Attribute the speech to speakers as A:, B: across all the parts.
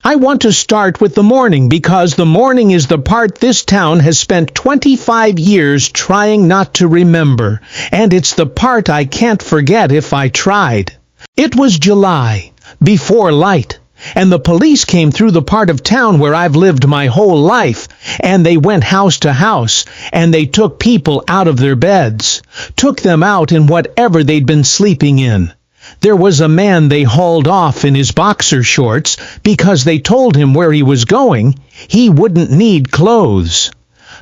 A: I want to start with the morning because the morning is the part this town has spent 25 years trying not to remember, and it's the part I can't forget if I tried. It was July, before light, and the police came through the part of town where I've lived my whole life, and they went house to house, and they took people out of their beds, took them out in whatever they'd been sleeping in. There was a man they hauled off in his boxer shorts because they told him where he was going. He wouldn't need clothes.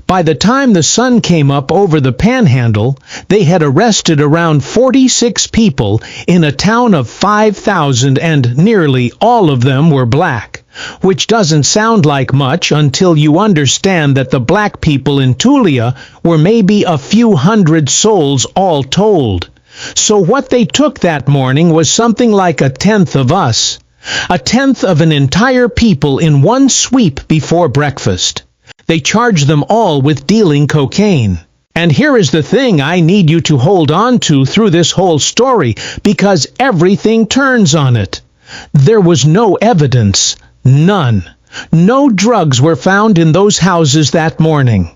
A: By the time the sun came up over the panhandle, they had arrested around 46 people in a town of 5,000, and nearly all of them were black, which doesn't sound like much until you understand that the black people in Tulia were maybe a few hundred souls all told. So what they took that morning was something like a tenth of us, a tenth of an entire people in one sweep before breakfast. They charged them all with dealing cocaine. And here is the thing I need you to hold on to through this whole story, because everything turns on it. There was no evidence, none. No drugs were found in those houses that morning.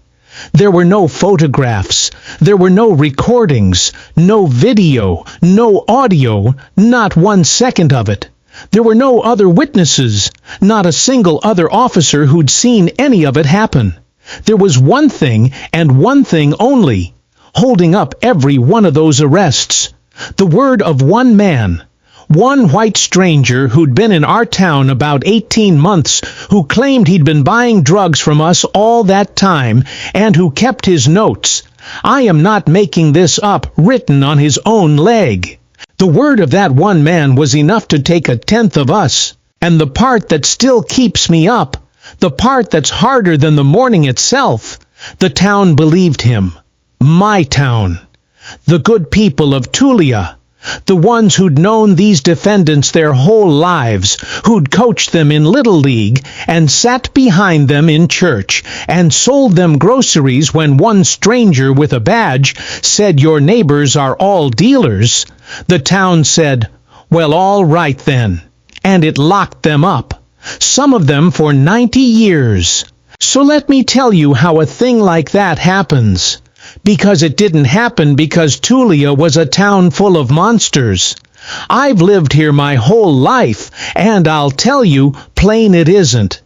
A: There were no photographs, there were no recordings, no video, no audio, not 1 second of it. There were no other witnesses, not a single other officer who'd seen any of it happen. There was one thing, and one thing only, holding up every one of those arrests. The word of one man, one white stranger who'd been in our town about 18 months, who claimed he'd been buying drugs from us all that time, and who kept his notes. I am not making this up, written on his own leg. The word of that one man was enough to take a tenth of us. And the part that still keeps me up, the part that's harder than the morning itself, the town believed him. My town. The good people of Tulia. The ones who'd known these defendants their whole lives, who'd coached them in Little League, and sat behind them in church, and sold them groceries when one stranger with a badge said your neighbors are all dealers. The town said, well, all right then, and it locked them up, some of them for 90 years. So let me tell you how a thing like that happens. Because it didn't happen because Tulia was a town full of monsters. I've lived here my whole life, and I'll tell you, plain it isn't.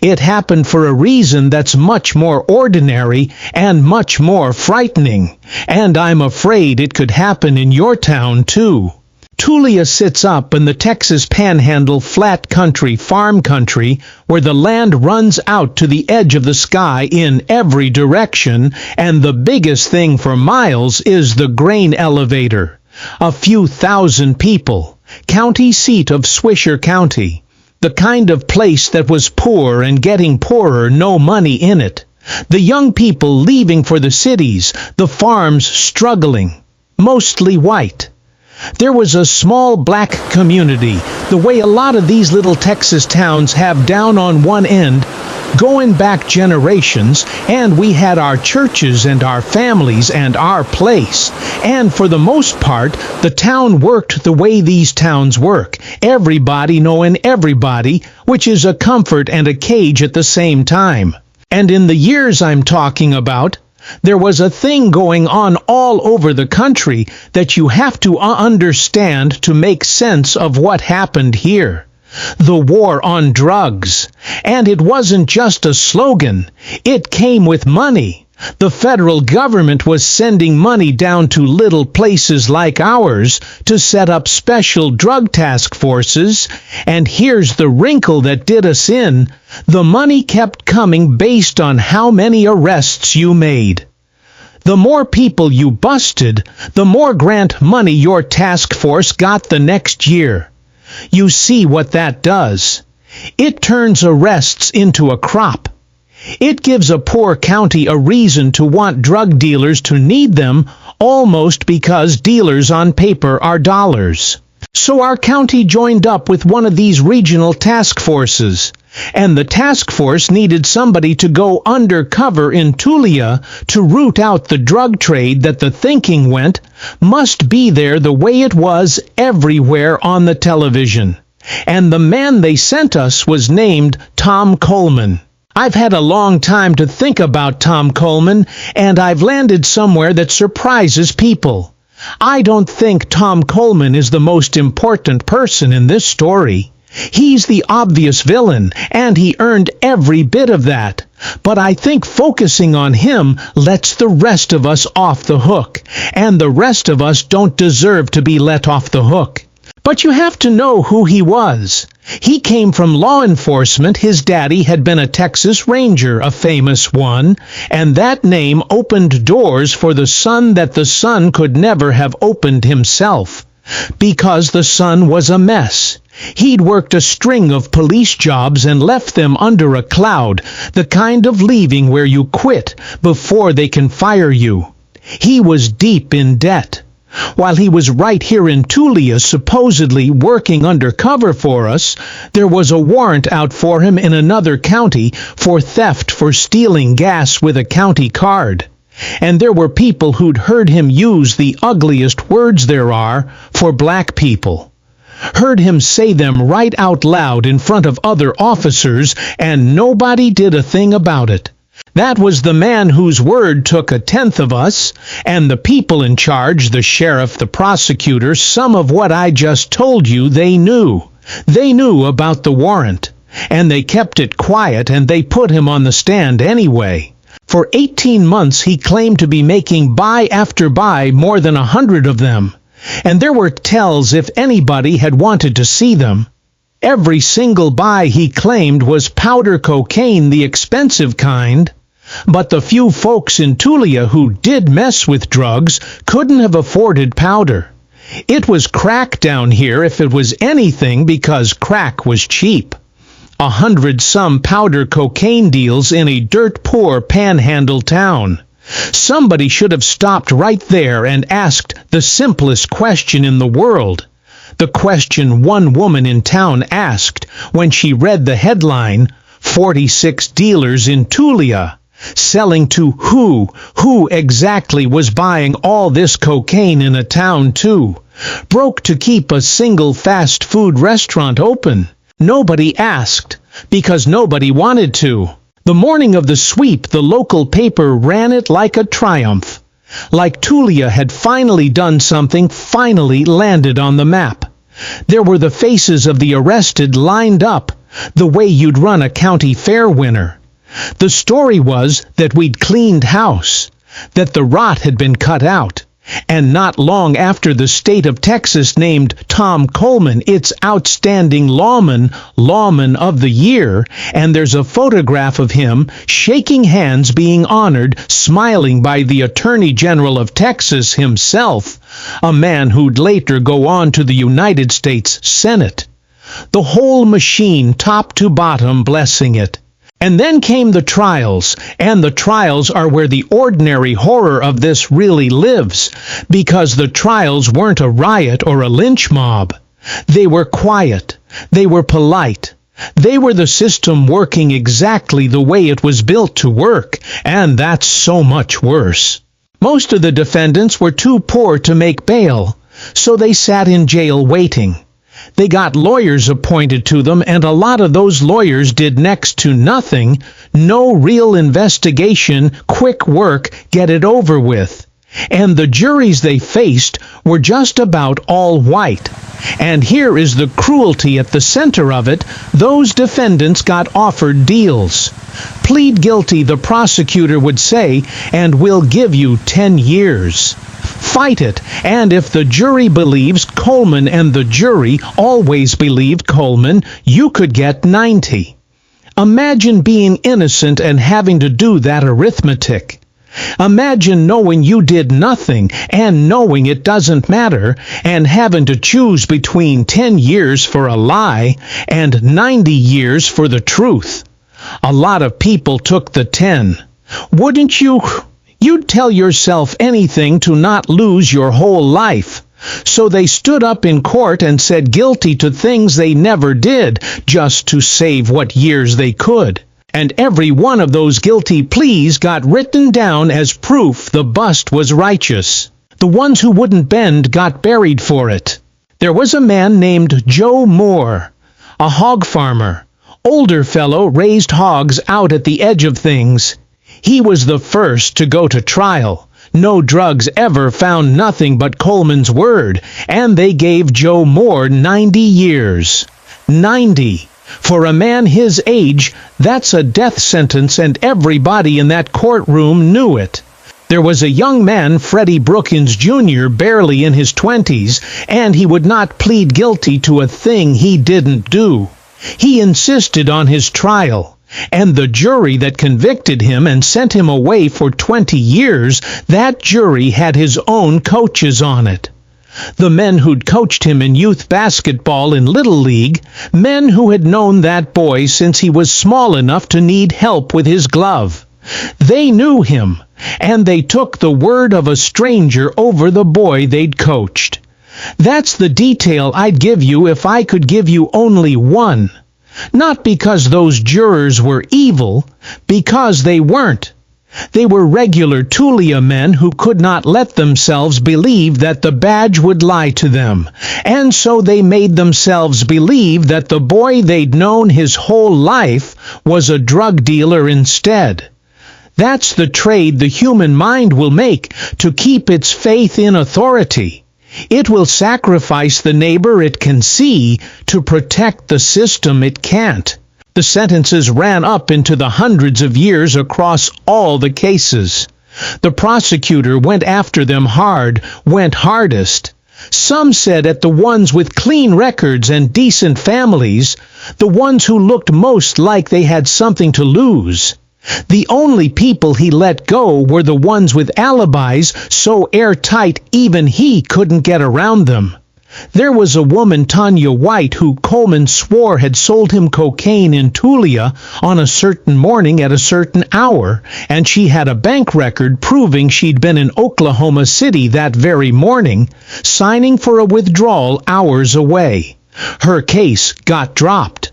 A: It happened for a reason that's much more ordinary and much more frightening, and I'm afraid it could happen in your town too. Tulia sits up in the Texas Panhandle flat country, farm country, where the land runs out to the edge of the sky in every direction, and the biggest thing for miles is the grain elevator. A few thousand people, county seat of Swisher County. The kind of place that was poor and getting poorer, no money in it. The young people leaving for the cities, the farms struggling, mostly white. There was a small black community, the way a lot of these little Texas towns have down on one end, going back generations, and we had our churches and our families and our place. And for the most part, the town worked the way these towns work, everybody knowing everybody, which is a comfort and a cage at the same time. And in the years I'm talking about, there was a thing going on all over the country that you have to understand to make sense of what happened here. The war on drugs. And it wasn't just a slogan. It came with money. The federal government was sending money down to little places like ours to set up special drug task forces, and here's the wrinkle that did us in. The money kept coming based on how many arrests you made. The more people you busted, the more grant money your task force got the next year. You see what that does? It turns arrests into a crop. It gives a poor county a reason to want drug dealers to need them, almost because dealers on paper are dollars. So our county joined up with one of these regional task forces, and the task force needed somebody to go undercover in Tulia to root out the drug trade that the thinking went must be there the way it was everywhere on the television. And the man they sent us was named Tom Coleman. I've had a long time to think about Tom Coleman, and I've landed somewhere that surprises people. I don't think Tom Coleman is the most important person in this story. He's the obvious villain, and he earned every bit of that. But I think focusing on him lets the rest of us off the hook, and the rest of us don't deserve to be let off the hook. But you have to know who he was. He came from law enforcement. His daddy had been a Texas Ranger, a famous one, and that name opened doors for the son that the son could never have opened himself, because the son was a mess. He'd worked a string of police jobs and left them under a cloud, the kind of leaving where you quit before they can fire you. He was deep in debt. While he was right here in Tulia supposedly working undercover for us, there was a warrant out for him in another county for theft for stealing gas with a county card. And there were people who'd heard him use the ugliest words there are for black people. Heard him say them right out loud in front of other officers, and nobody did a thing about it. That was the man whose word took a tenth of us, and the people in charge, the sheriff, the prosecutor, some of what I just told you they knew. They knew about the warrant, and they kept it quiet, and they put him on the stand anyway. For 18 months he claimed to be making buy after buy, more than 100 of them. And there were tells if anybody had wanted to see them. Every single buy he claimed was powder cocaine, the expensive kind. But the few folks in Tulia who did mess with drugs couldn't have afforded powder. It was crack down here if it was anything, because crack was cheap. 100-some powder cocaine deals in a dirt-poor panhandle town. Somebody should have stopped right there and asked the simplest question in the world. The question one woman in town asked when she read the headline, 46 dealers in Tulia. Selling to who? Who exactly was buying all this cocaine in a town too? Broke to keep a single fast food restaurant open. Nobody asked, because nobody wanted to. The morning of the sweep, the local paper ran it like a triumph. Like Tulia had finally done something, finally landed on the map. There were the faces of the arrested lined up, the way you'd run a county fair winner. The story was that we'd cleaned house, that the rot had been cut out, and not long after the state of Texas named Tom Coleman its outstanding lawman of the year, and there's a photograph of him shaking hands being honored, smiling by the Attorney General of Texas himself, a man who'd later go on to the United States Senate. The whole machine, top to bottom, blessing it. And then came the trials, and the trials are where the ordinary horror of this really lives, because the trials weren't a riot or a lynch mob. They were quiet. They were polite. They were the system working exactly the way it was built to work, and that's so much worse. Most of the defendants were too poor to make bail, so they sat in jail waiting. They got lawyers appointed to them, and a lot of those lawyers did next to nothing, no real investigation, quick work, get it over with. And the juries they faced were just about all white. And here is the cruelty at the center of it: those defendants got offered deals. Plead guilty, the prosecutor would say, and we'll give you 10 years. Fight it, and if the jury believes Coleman, and the jury always believed Coleman, you could get 90. Imagine being innocent and having to do that arithmetic. Imagine knowing you did nothing, and knowing it doesn't matter, and having to choose between 10 years for a lie and 90 years for the truth. A lot of people took the 10. Wouldn't you? You'd tell yourself anything to not lose your whole life. So they stood up in court and said guilty to things they never did, just to save what years they could. And every one of those guilty pleas got written down as proof the bust was righteous. The ones who wouldn't bend got buried for it. There was a man named Joe Moore, A hog farmer. Older fellow raised hogs out at the edge of things. He was the first to go to trial. No drugs ever found, nothing but Coleman's word, and they gave Joe Moore 90 years. 90. For a man his age, that's a death sentence, and everybody in that courtroom knew it. There was a young man, Freddie Brookins Jr., barely in his 20s, and he would not plead guilty to a thing he didn't do. He insisted on his trial, and the jury that convicted him and sent him away for 20 years, that jury had his own coaches on it. The men who'd coached him in youth basketball in Little League, men who had known that boy since he was small enough to need help with his glove. They knew him, and they took the word of a stranger over the boy they'd coached. That's the detail I'd give you if I could give you only one. Not because those jurors were evil, because they weren't. They were regular Tulia men who could not let themselves believe that the badge would lie to them, and so they made themselves believe that the boy they'd known his whole life was a drug dealer instead. That's the trade the human mind will make to keep its faith in authority. It will sacrifice the neighbor it can see to protect the system it can't. The sentences ran up into the hundreds of years across all the cases. The prosecutor went after them hard, went hardest. Some said at the ones with clean records and decent families, the ones who looked most like they had something to lose. The only people he let go were the ones with alibis so airtight even he couldn't get around them. There was a woman, Tanya White, who Coleman swore had sold him cocaine in Tulia on a certain morning at a certain hour, and she had a bank record proving she'd been in Oklahoma City that very morning, signing for a withdrawal hours away. Her case got dropped.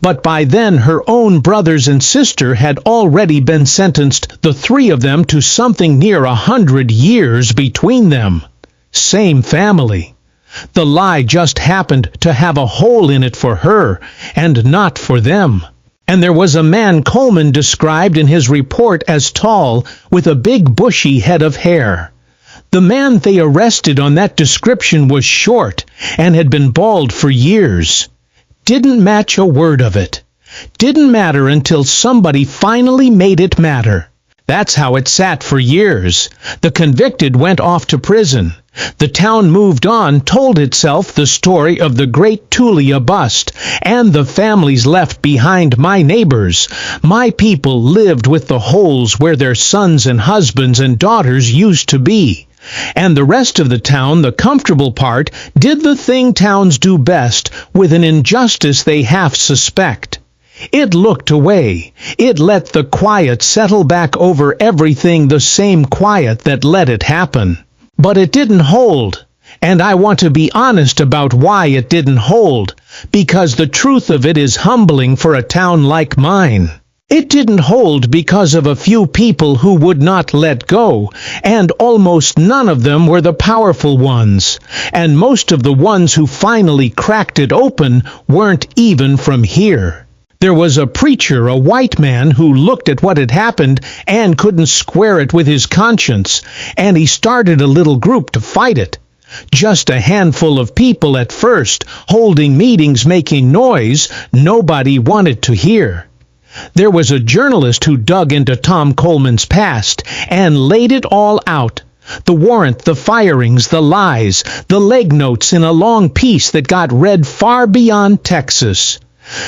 A: But by then her own brothers and sister had already been sentenced, the three of them, to something near 100 years between them. Same family. The lie just happened to have a hole in it for her, and not for them. And there was a man Coleman described in his report as tall, with a big bushy head of hair. The man they arrested on that description was short, and had been bald for years. Didn't match a word of it. Didn't matter until somebody finally made it matter. That's how it sat for years. The convicted went off to prison. The town moved on, told itself the story of the great Tulia bust, and the families left behind, my neighbors. My people lived with the holes where their sons and husbands and daughters used to be. And the rest of the town, the comfortable part, did the thing towns do best with an injustice they half suspect. It looked away. It let the quiet settle back over everything, the same quiet that let it happen. But it didn't hold. And I want to be honest about why it didn't hold, because the truth of it is humbling for a town like mine. It didn't hold because of a few people who would not let go, and almost none of them were the powerful ones, and most of the ones who finally cracked it open weren't even from here. There was a preacher, a white man, who looked at what had happened and couldn't square it with his conscience, and he started a little group to fight it. Just a handful of people at first, holding meetings, making noise nobody wanted to hear. There was a journalist who dug into Tom Coleman's past and laid it all out. The warrant, the firings, the lies, the leg notes in a long piece that got read far beyond Texas.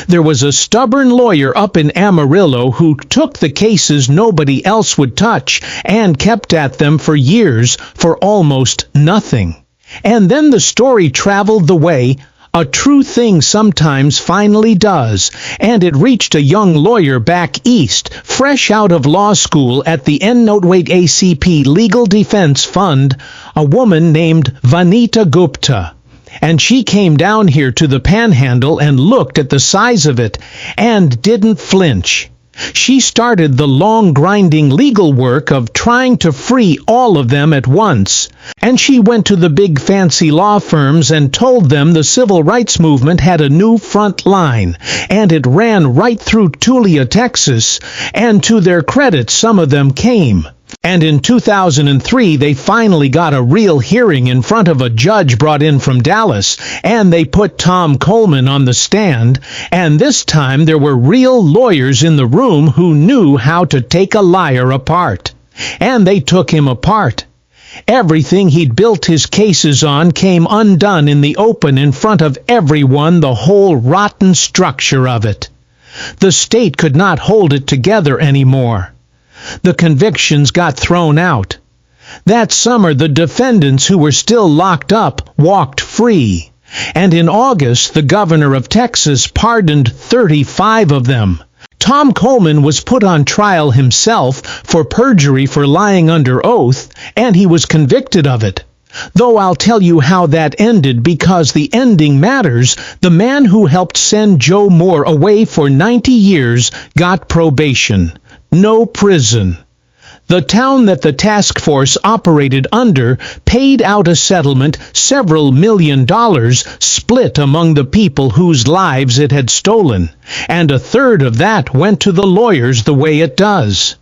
A: There was a stubborn lawyer up in Amarillo who took the cases nobody else would touch and kept at them for years for almost nothing. And then the story traveled the way a true thing sometimes finally does, and it reached a young lawyer back east, fresh out of law school at the ACP Legal Defense Fund, a woman named Vanita Gupta. And she came down here to the Panhandle and looked at the size of it, and didn't flinch. She started the long grinding legal work of trying to free all of them at once, and she went to the big fancy law firms and told them the civil rights movement had a new front line, and it ran right through Tulia, Texas, and to their credit some of them came. And in 2003 they finally got a real hearing in front of a judge brought in from Dallas, and they put Tom Coleman on the stand, and this time there were real lawyers in the room who knew how to take a liar apart. And they took him apart. Everything he'd built his cases on came undone in the open in front of everyone, the whole rotten structure of it. The state could not hold it together anymore. The convictions got thrown out. That summer the defendants who were still locked up walked free, and in August the governor of Texas pardoned 35 of them. Tom Coleman was put on trial himself for perjury for lying under oath, and he was convicted of it. Though I'll tell you how that ended because the ending matters. The man who helped send Joe Moore away for 90 years got probation. No prison. The town that the task force operated under paid out a settlement, several $1 million, split among the people whose lives it had stolen, and a third of that went to the lawyers the way it does.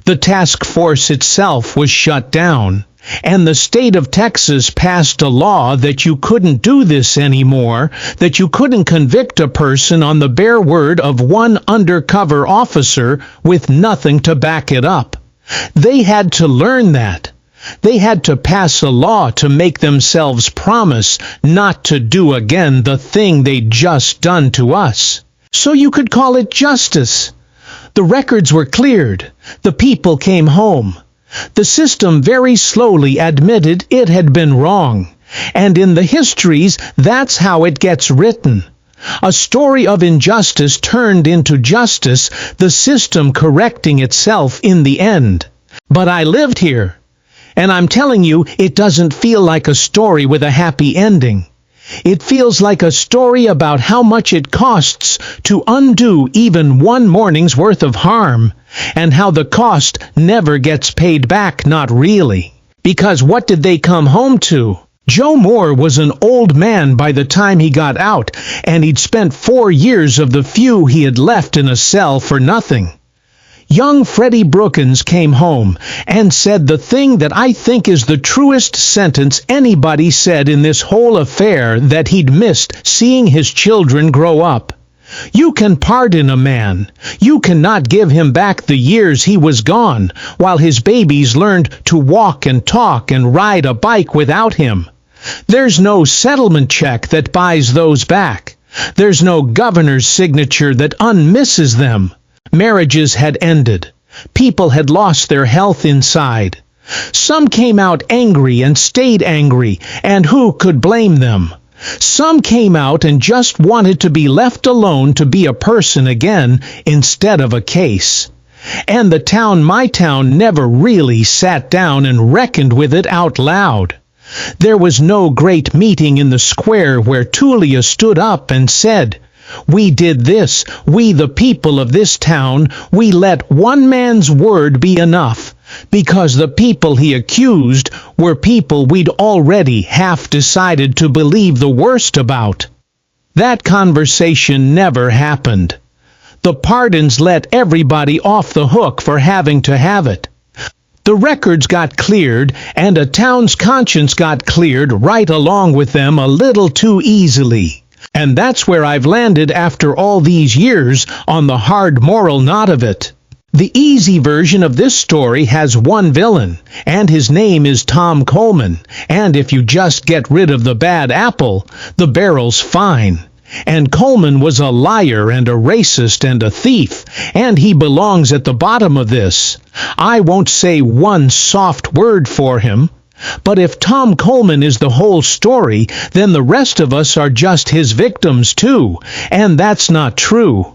A: The task force itself was shut down, and the state of Texas passed a law that you couldn't do this anymore, that you couldn't convict a person on the bare word of one undercover officer with nothing to back it up. They had to learn that. They had to pass a law to make themselves promise not to do again the thing they'd just done to us. So you could call it justice. The records were cleared. The people came home. The system very slowly admitted it had been wrong, and in the histories that's how it gets written. A story of injustice turned into justice, the system correcting itself in the end. But I lived here, and I'm telling you, it doesn't feel like a story with a happy ending. It feels like a story about how much it costs to undo even one morning's worth of harm, and how the cost never gets paid back, not really. Because what did they come home to? Joe Moore was an old man by the time he got out, and he'd spent 4 years of the few he had left in a cell for nothing. Young Freddie Brookins came home and said the thing that I think is the truest sentence anybody said in this whole affair, that he'd missed seeing his children grow up. You can pardon a man. You cannot give him back the years he was gone, while his babies learned to walk and talk and ride a bike without him. There's no settlement check that buys those back. There's no governor's signature that unmisses them. Marriages had ended. People had lost their health inside. Some came out angry and stayed angry, and who could blame them? Some came out and just wanted to be left alone to be a person again instead of a case. And the town, my town, never really sat down and reckoned with it out loud. There was no great meeting in the square where Tulia stood up and said, "We did this, we the people of this town, we let one man's word be enough," because the people he accused were people we'd already half decided to believe the worst about. That conversation never happened. The pardons let everybody off the hook for having to have it. The records got cleared, and a town's conscience got cleared right along with them a little too easily. And that's where I've landed after all these years, on the hard moral knot of it. The easy version of this story has one villain, and his name is Tom Coleman, and if you just get rid of the bad apple, the barrel's fine. And Coleman was a liar and a racist and a thief, and he belongs at the bottom of this. I won't say one soft word for him. But if Tom Coleman is the whole story, then the rest of us are just his victims too, and that's not true.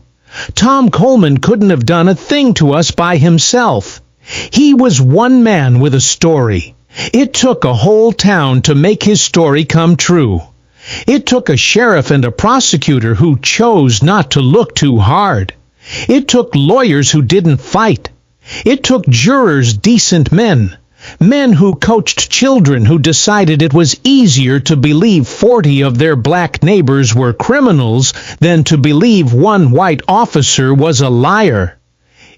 A: Tom Coleman couldn't have done a thing to us by himself. He was one man with a story. It took a whole town to make his story come true. It took a sheriff and a prosecutor who chose not to look too hard. It took lawyers who didn't fight. It took jurors, decent men. Men who coached children who decided it was easier to believe 40 of their black neighbors were criminals than to believe one white officer was a liar.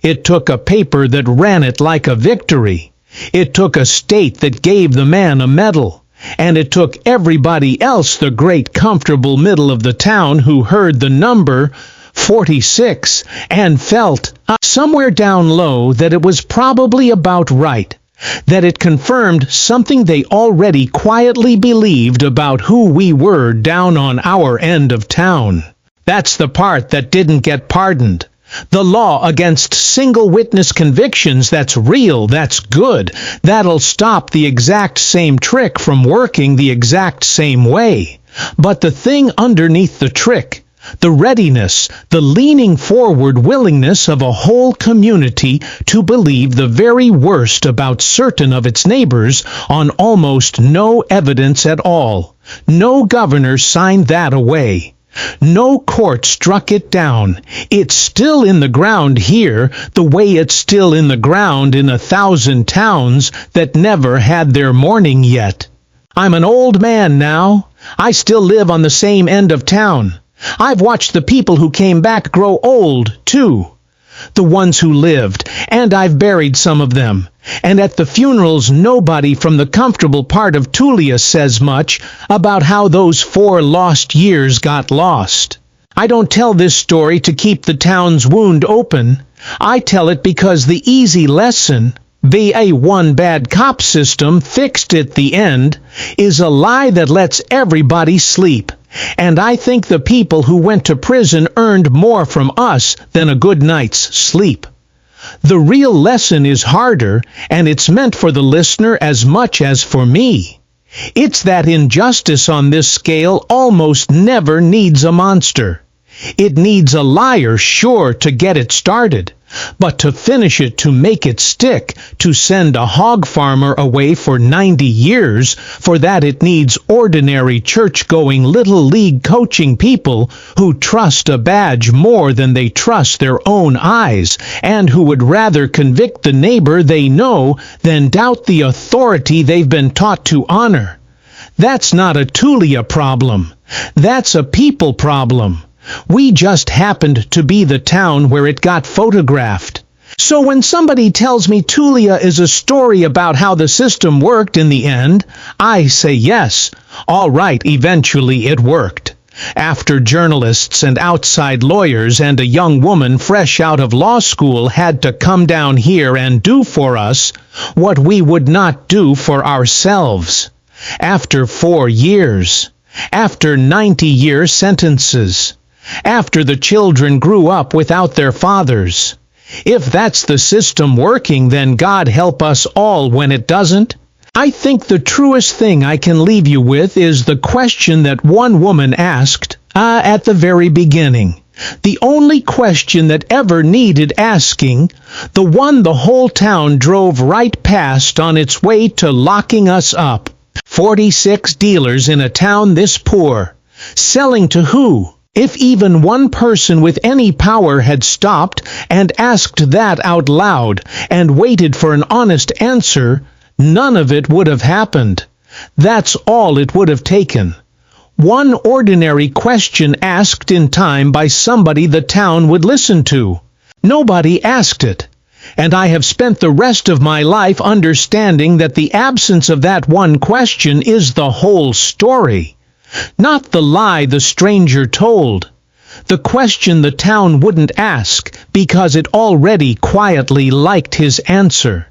A: It took a paper that ran it like a victory. It took a state that gave the man a medal. And it took everybody else, the great comfortable middle of the town, who heard the number 46 and felt somewhere down low that it was probably about right, that it confirmed something they already quietly believed about who we were down on our end of town. That's the part that didn't get pardoned. The law against single witness convictions, that's real, that's good. That'll stop the exact same trick from working the exact same way. But the thing underneath the trick, the readiness, the leaning forward willingness of a whole community to believe the very worst about certain of its neighbors on almost no evidence at all. No governor signed that away. No court struck it down. It's still in the ground here, the way it's still in the ground in 1,000 towns that never had their morning yet. I'm an old man now. I still live on the same end of town. I've watched the people who came back grow old, too. The ones who lived, and I've buried some of them. And at the funerals, nobody from the comfortable part of Tulia says much about how those 4 lost years got lost. I don't tell this story to keep the town's wound open. I tell it because the easy lesson, the one bad cop system fixed at the end, is a lie that lets everybody sleep. And I think the people who went to prison earned more from us than a good night's sleep. The real lesson is harder, and it's meant for the listener as much as for me. It's that injustice on this scale almost never needs a monster. It needs a liar, sure, to get it started, but to finish it, to make it stick, to send a hog farmer away for 90 years, for that it needs ordinary church-going little league coaching people who trust a badge more than they trust their own eyes, and who would rather convict the neighbor they know than doubt the authority they've been taught to honor. That's not a Tulia problem. That's a people problem. We just happened to be the town where it got photographed. So when somebody tells me Tulia is a story about how the system worked in the end, I say yes. All right, eventually it worked. After journalists and outside lawyers and a young woman fresh out of law school had to come down here and do for us what we would not do for ourselves. After 4 years. After 90-year sentences. After the children grew up without their fathers. If that's the system working, then God help us all when it doesn't. I think the truest thing I can leave you with is the question that one woman asked at the very beginning. The only question that ever needed asking, the one the whole town drove right past on its way to locking us up. 46 dealers in a town this poor. Selling to who? If even one person with any power had stopped and asked that out loud and waited for an honest answer, none of it would have happened. That's all it would have taken. One ordinary question asked in time by somebody the town would listen to. Nobody asked it. And I have spent the rest of my life understanding that the absence of that one question is the whole story. Not the lie the stranger told. The question the town wouldn't ask because it already quietly liked his answer.